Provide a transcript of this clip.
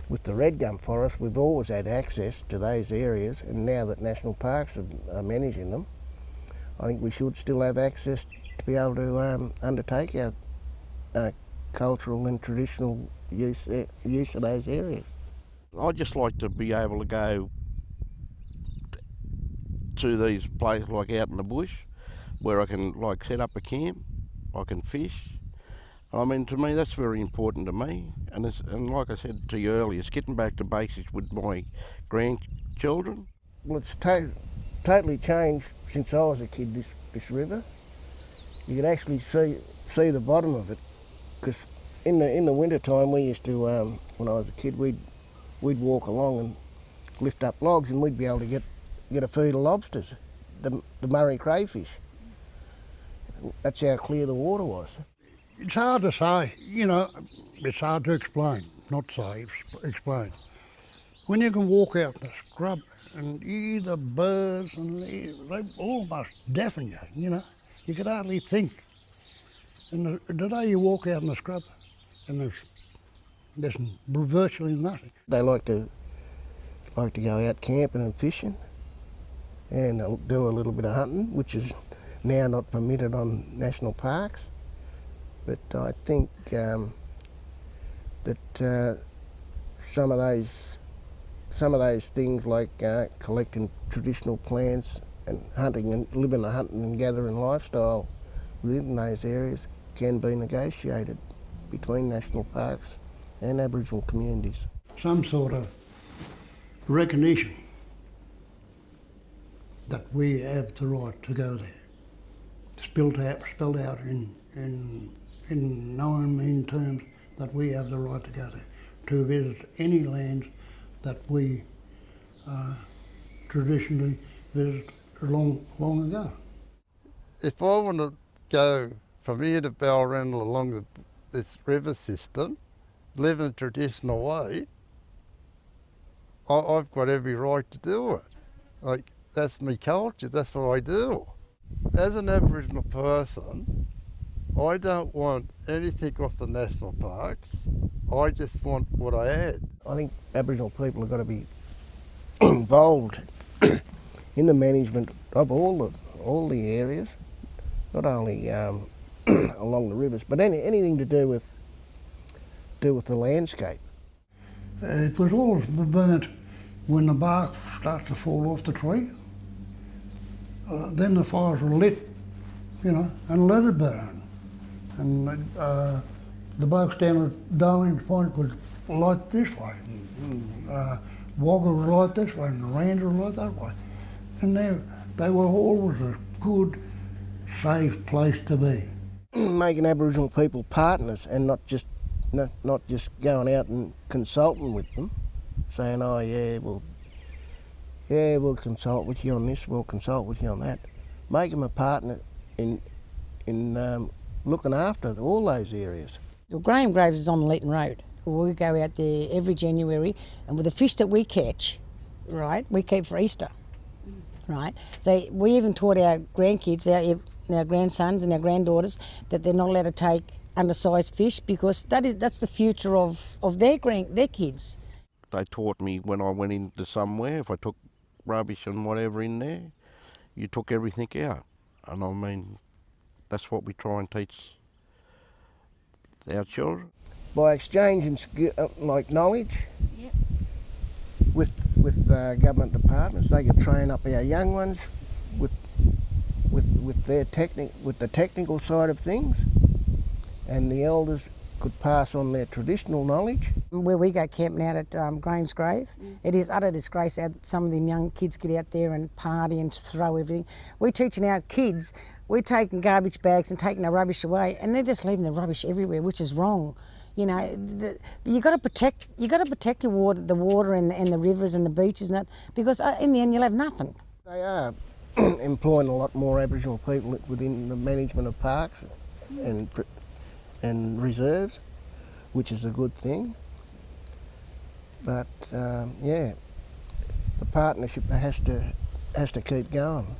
with the red gum forest, we've always had access to those areas, and now that national parks are managing them, I think we should still have access to be able to undertake our cultural and traditional use of those areas. I'd just like to be able to go to these places like out in the bush where I can like set up a camp, I can fish. I mean, to me that's very important to me, and like I said to you earlier, it's getting back to basics with my grandchildren. Well, it's totally changed since I was a kid, this river. You could actually see the bottom of it, because in the winter time we used to, when I was a kid, we'd walk along and lift up logs, and we'd be able to get a feed of lobsters, the Murray crayfish. That's how clear the water was. It's hard to say, it's hard to explain, not say, explain. When you can walk out in the scrub and you hear the birds and they almost deafen you, you could hardly think. And the day you walk out in the scrub and there's virtually nothing. They like to go out camping and fishing, and they'll do a little bit of hunting, which is now not permitted on national parks. But I think that some of those things like collecting traditional plants and hunting and living a hunting and gathering lifestyle within those areas can be negotiated between national parks and Aboriginal communities. Some sort of recognition that we have the right to go there. Spelled out in known terms that we have the right to go there, to visit any lands that we traditionally visited long ago. If I want to go from here to Balranald along this river system, live in a traditional way, I've got every right to do it. Like, that's my culture, that's what I do. As an Aboriginal person, I don't want anything off the national parks. I just want what I had. I think Aboriginal people have got to be involved in the management of all the areas, not only along the rivers, but anything to do with the landscape. It was always burnt when the bark starts to fall off the tree. Then the fires were lit, and let it burn. And the blokes down at Darlingtopn Point would light this way, Wagga would light this way, and Narrandera would light that way. And they were always a good, safe place to be. Making Aboriginal people partners and not just going out and consulting with them, saying, oh we'll consult with you on this, we'll consult with you on that. Make them a partner in looking after all those areas. Well, Graham Graves is on the Leeton Road. We go out there every January, and with the fish that we catch, right, we keep for Easter, right? So we even taught our grandkids, our grandsons and our granddaughters, that they're not allowed to take undersized fish, because that's the future of their kids. They taught me when I went into somewhere, if I took rubbish and whatever in there, you took everything out. And I mean, that's what we try and teach our children. By exchanging knowledge, yep, with government departments, they could train up our young ones with the technical side of things, and the elders could pass on their traditional knowledge. Where we go camping out at Graham's Grave, it is utter disgrace that some of them young kids get out there and party and throw everything. We're teaching our kids, we're taking garbage bags and taking the rubbish away, and they're just leaving the rubbish everywhere, which is wrong. You got to protect your water, the water and the rivers and the beaches and that, because in the end you'll have nothing. They are employing a lot more Aboriginal people within the management of parks and reserves, which is a good thing. But the partnership has to keep going.